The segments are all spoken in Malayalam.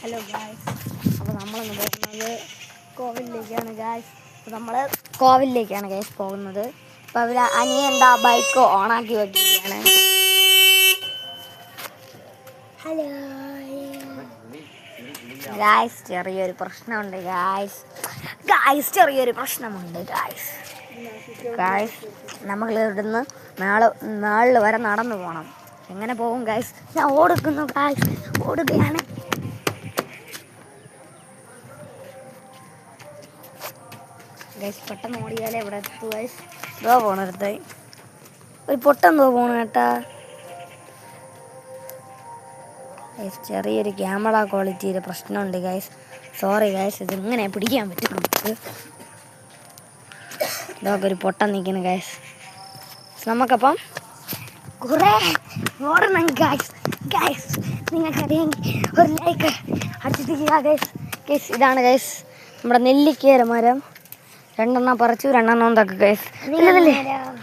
ഹലോ ഗായ്സ്, അപ്പോൾ നമ്മളൊന്ന് പോകുന്നത് കോവിലിലേക്കാണ് ഗായ്സ്. അപ്പോൾ നമ്മൾ കോവിലിലേക്കാണ് ഗായ്സ് പോകുന്നത്. അപ്പോൾ അവർ അനിയൻ്റെ ആ ബൈക്ക് ഓണാക്കി വെക്കുകയാണ്. ഹലോ ഗായ്സ്, ചെറിയൊരു പ്രശ്നമുണ്ട് ഗായ്സ്. നമ്മൾ ഇവിടുന്ന് നാളിൽ വരെ നടന്നു പോകണം. എങ്ങനെ പോകും ഗായ്സ്? ഞാൻ ഓടുകയാണ്. ഗൈസ് പെട്ടെന്ന് ഓടിയാലേ ഇവിടെ എത്തു ഗൈസ്. ഇതോ പോണടുത്ത് ഒരു പൊട്ടെന്തോ പോണു കേട്ടാ ഗൈസ്. ചെറിയൊരു ക്യാമറ ക്വാളിറ്റിയുടെ പ്രശ്നമുണ്ട് ഗൈസ്. സോറി ഗൈസ്, ഇതിങ്ങനെ പിടിക്കാൻ പറ്റും നമുക്ക്. ഇതൊക്കെ ഒരു പൊട്ടം നിൽക്കുന്നു ഗൈസ്. നമുക്കപ്പം കുറേ ഓടണം ഗൈസ്. നിങ്ങൾക്കറിയാമെങ്കിൽ ഒരു ലൈക്ക് അടിച്ചിട്ടില്ല ഗൈസ്. ഇതാണ് ഗൈസ് നമ്മുടെ നെല്ലിക്കേര മരം. 2 പറിച്ചു, 2 തക്ക് ഗൈസ്.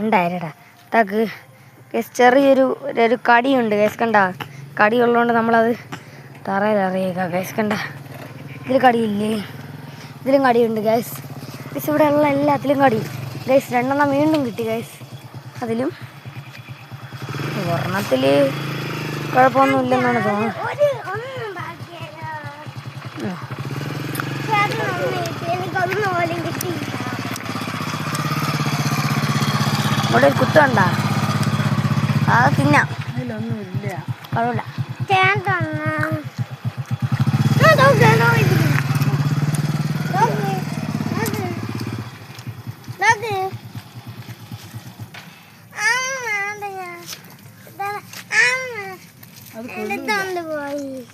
ഉണ്ടായിരടാ തക്ക് ഗൈസ്. ചെറിയൊരു കടിയുണ്ട് ഗൈസ്. കണ്ട കടി ഉള്ളതുകൊണ്ട് നമ്മളത് തറയിലറിയേക്കാം ഗൈസ്. കണ്ട ഇതിൽ കടിയില്ലേ? ഇതിലും കടിയുണ്ട് ഗൈസ്. ഇവിടെ ഉള്ള എല്ലാത്തിലും കടി ഗൈസ്. 2 വീണ്ടും കിട്ടി ഗൈസ്. അതിലും ഒരെണ്ണത്തിൽ കുഴപ്പമൊന്നുമില്ലെന്നാണ് തോന്നുന്നത്. ഇവിടെ ഒരു കുത്തുണ്ടാ, അത് തിന്നാം. അതിലൊന്നുമില്ല, കുഴപ്പമില്ല.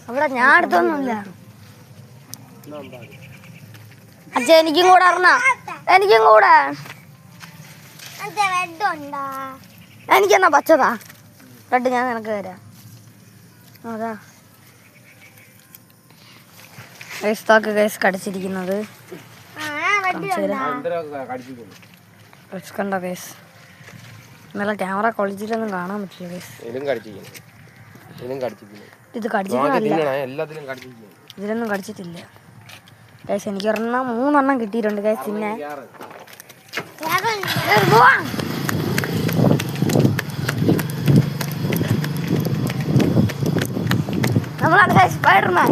അവിടെ ഞാൻ അടുത്തൊന്നുമില്ല. അച്ഛ എനിക്കും കൂടെ എനിക്കെന്നാ പച്ചതാ റെഡ് ഞാൻ നിനക്ക് തരാം. അതാ ഗൈസ് ഗൈസ് കടിച്ചിരിക്കുന്നത് കണ്ടോ ഗൈസ്. നല്ല ക്യാമറ ക്വാളിറ്റിയിലൊന്നും കാണാൻ പറ്റില്ല ഗൈസ്. ഇത് ഇതിലൊന്നും കടിച്ചിട്ടില്ല ഗൈസ്. എനിക്ക് 3 കിട്ടിയിട്ടുണ്ട് ഗൈസ്. പിന്നെ നമ്മളാണ് ഗൈസ് സ്പൈഡർമാൻ.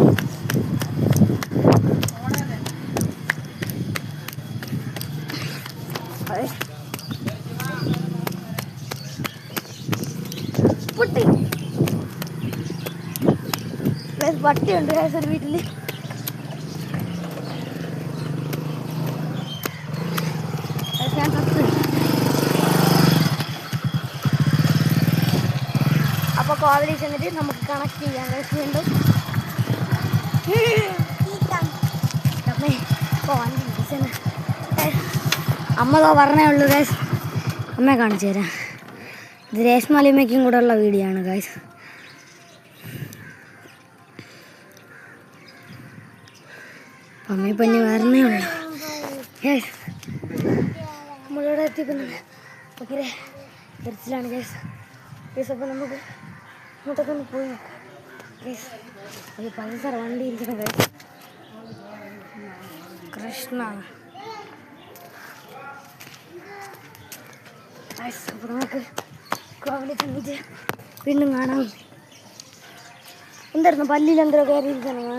പട്ടിയുണ്ട് ഗൈസ് ഒരു വീട്ടില്. അപ്പോൾ കോവിലിൽ ചെന്നിട്ട് നമുക്ക് കണക്ട് ചെയ്യാം ഗൈസ്. വീണ്ടും അമ്മ പറഞ്ഞേ ഉള്ളൂ ഗൈസ്. അമ്മയെ കാണിച്ചു തരാം. ഇത് രേഷ്മാലിയമ്മയ്ക്കും കൂടെ ഉള്ള വീഡിയോ ആണ് ഗൈസ്. അമ്മയിപ്പഞ്ഞ് വരണേ ഉള്ളൂ ഗൈസ്. നമ്മളിവിടെ എത്തിക്കുന്നുണ്ട്. ഭയങ്കര തിരച്ചിലാണ് ഗൈസ്. അപ്പോൾ നമുക്ക് ഇങ്ങോട്ടൊക്കെ ഒന്ന് പോയി നോക്കാം ഗൈസ്. അത് പൾസർ വണ്ടി ഇരിക്കണം ഗൈസ്. കൃഷ്ണ ഗൈസ്. അപ്പോൾ നമുക്ക് കോവിലിൽ ചെന്നിട്ട് വീണ്ടും കാണാം. എന്തായിരുന്നു പല്ലിൽ എന്തോ കയറിയിരിക്കണം.